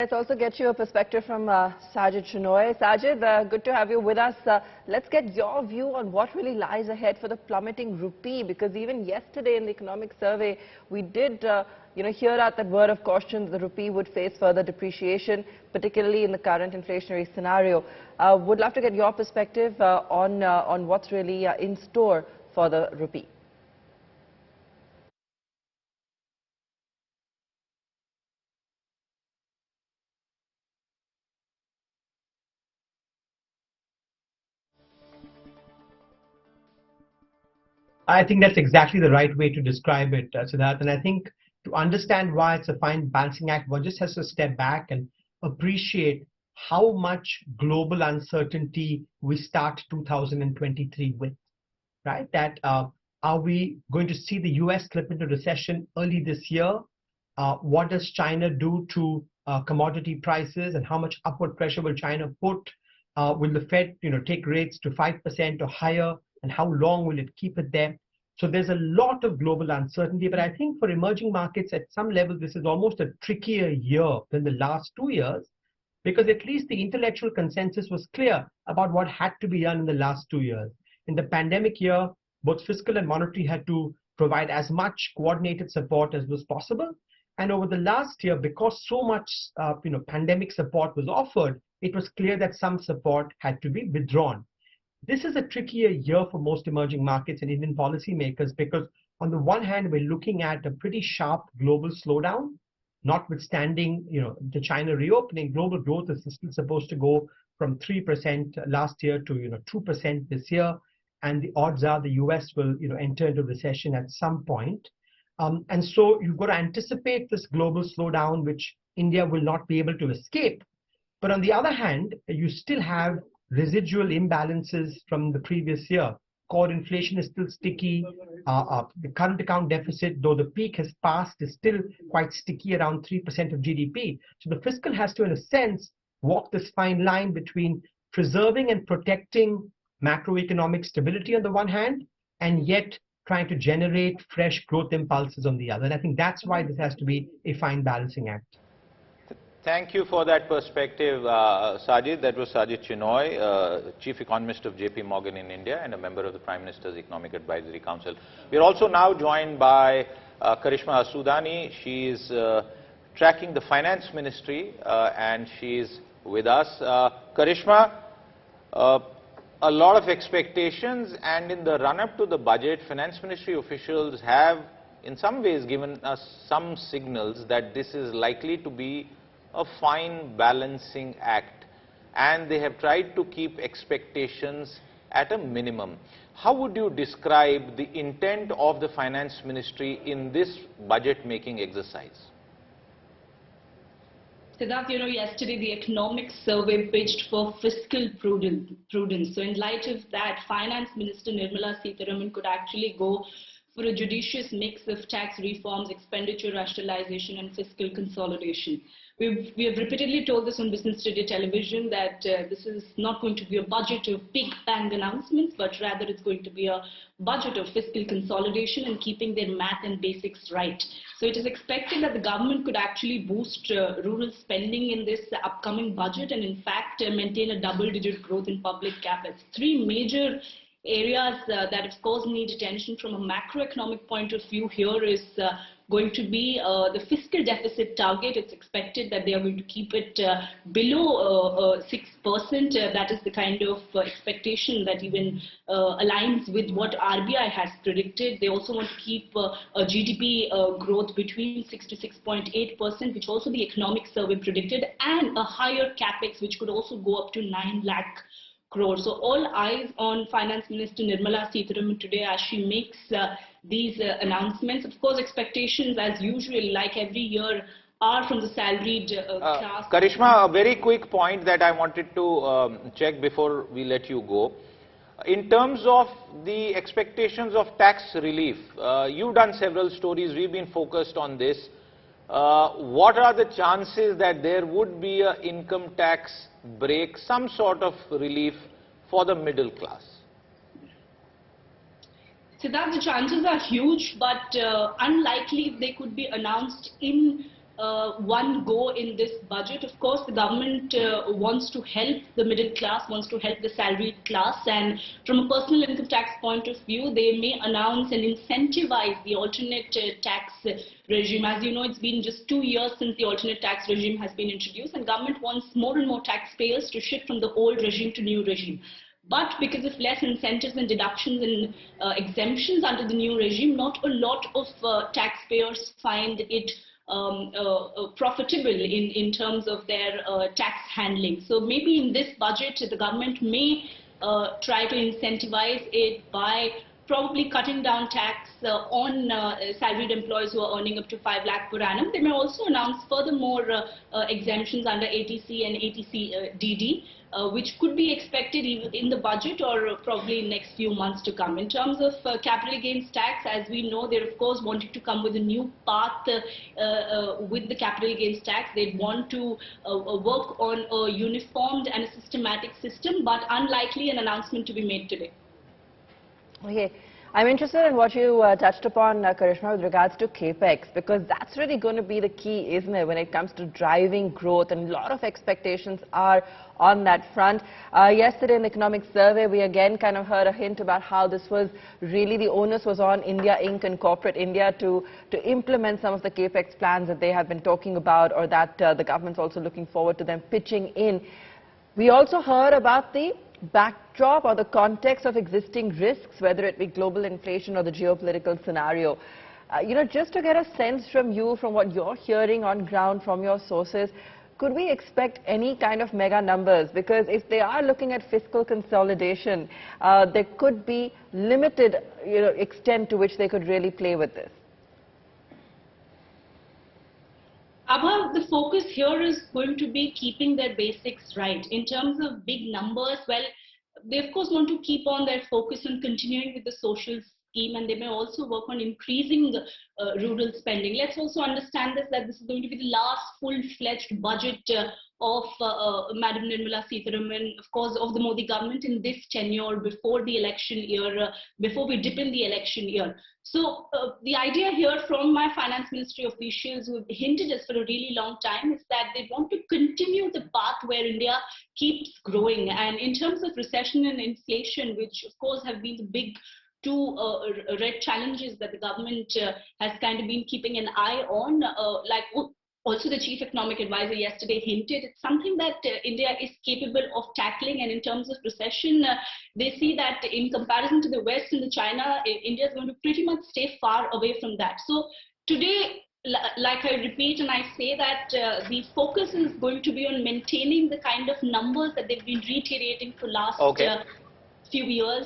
Let's also get your perspective from Sajjid Chinoy. Sajjid, good to have you with us. Let's get your view on what really lies ahead for the plummeting rupee, because even yesterday in the economic survey, we did hear out that word of caution that the rupee would face further depreciation, particularly in the current inflationary scenario. Would love to get your perspective on what's really in store for the rupee. I think that's exactly the right way to describe it, Siddharth. And I think to understand why it's a fine balancing act, one just has to step back and appreciate how much global uncertainty we start 2023 with, right? That are we going to see the US slip into recession early this year? What does China do to commodity prices, and how much upward pressure will China put? Will the Fed, take rates to 5% or higher, and how long will it keep it there? So there's a lot of global uncertainty, but I think for emerging markets at some level, this is almost a trickier year than the last 2 years, because at least the intellectual consensus was clear about what had to be done in the last 2 years. In the pandemic year, both fiscal and monetary had to provide as much coordinated support as was possible. And over the last year, because so much pandemic support was offered, it was clear that some support had to be withdrawn. This is a trickier year for most emerging markets and Indian policymakers, because on the one hand, we're looking at a pretty sharp global slowdown, notwithstanding the China reopening. Global growth is still supposed to go from 3% last year to 2% this year, and the odds are the US will enter into recession at some point. And so you've got to anticipate this global slowdown, which India will not be able to escape. But on the other hand, you still have residual imbalances from the previous year. Core inflation is still sticky. The current account deficit, though the peak has passed, is still quite sticky, around 3% of GDP. So the fiscal has to, in a sense, walk this fine line between preserving and protecting macroeconomic stability on the one hand, and yet trying to generate fresh growth impulses on the other. And I think that's why this has to be a fine balancing act. Thank you for that perspective, Sajjid. That was Sajjid Chinoy, Chief Economist of JP Morgan in India and a member of the Prime Minister's Economic Advisory Council. We are also now joined by Karishma Asudani. She is tracking the Finance Ministry and she is with us. Karishma, a lot of expectations, and in the run-up to the budget, Finance Ministry officials have in some ways given us some signals that this is likely to be a fine balancing act, and they have tried to keep expectations at a minimum. How would you describe the intent of the Finance Ministry in this budget making exercise? Siddharth, yesterday the Economic survey pitched for fiscal prudence. So in light of that, Finance Minister Nirmala Sitharaman could actually go for a judicious mix of tax reforms, expenditure rationalization and fiscal consolidation. We have repeatedly told this on Business Today television that this is not going to be a budget of big bang announcements, but rather it's going to be a budget of fiscal consolidation and keeping their math and basics right. So it is expected that the government could actually boost rural spending in this upcoming budget, and in fact maintain a double-digit growth in public capex. Three major areas that of course need attention from a macroeconomic point of view here is going to be the fiscal deficit target. It's expected that they are going to keep it below 6%. That is the kind of expectation that even aligns with what RBI has predicted. They also want to keep a GDP growth between 6 to 6.8%, which also the Economic survey predicted, and a higher capex, which could also go up to 9 lakh crores. So all eyes on Finance Minister Nirmala Sitharaman today as she makes these announcements. Of course, expectations as usual, like every year, are from the salaried class. Karishma, a very quick point that I wanted to check before we let you go. In terms of the expectations of tax relief, you've done several stories, we've been focused on this. What are the chances that there would be an income tax break, some sort of relief for the middle class? Siddharth, the chances are huge, but unlikely if they could be announced in one go in this budget. Of course, the government wants to help the middle class, wants to help the salaried class, and from a personal income tax point of view, they may announce and incentivize the alternate tax regime. As you know, it's been just 2 years since the alternate tax regime has been introduced, and government wants more and more taxpayers to shift from the old regime to new regime. But because of less incentives and deductions and exemptions under the new regime, not a lot of taxpayers find it profitable in terms of their tax handling. So maybe in this budget, the government may try to incentivize it by probably cutting down tax on salaried employees who are earning up to 5 lakh per annum. They may also announce furthermore exemptions under ATC and ATC-DD, which could be expected even in the budget or probably in next few months to come. In terms of capital gains tax, as we know, they're of course wanting to come with a new path with the capital gains tax. They want to work on a uniformed and a systematic system, but unlikely an announcement to be made today. Okay. I'm interested in what you touched upon, Karishma, with regards to capex, because that's really going to be the key, isn't it, when it comes to driving growth, and a lot of expectations are on that front. Yesterday in the economic survey, we again kind of heard a hint about how this was really the onus was on India Inc. and corporate India to implement some of the capex plans that they have been talking about, or that the government's also looking forward to them pitching in. We also heard about the backdrop or the context of existing risks, whether it be global inflation or the geopolitical scenario. Just to get a sense from you, from what you're hearing on ground from your sources, could we expect any kind of mega numbers? Because if they are looking at fiscal consolidation, there could be limited extent to which they could really play with this. Abha, the focus here is going to be keeping their basics right. In terms of big numbers, well, they of course want to keep on their focus on continuing with the social scheme, and they may also work on increasing rural spending. Let's also understand this, that this is going to be the last full-fledged budget of Madam Nirmala Sitharaman, of course, of the Modi government in this tenure before the election year, before we dip in the election year. So the idea here from my finance ministry officials who have hinted us for a really long time is that they want to continue the path where India keeps growing. And in terms of recession and inflation, which of course have been the big two red challenges that the government has kind of been keeping an eye on, like also the chief economic advisor yesterday hinted, it's something that India is capable of tackling. And in terms of recession, they see that in comparison to the West and the China, India is going to pretty much stay far away from that. So today, like I repeat and I say that the focus is going to be on maintaining the kind of numbers that they've been reiterating for last few years.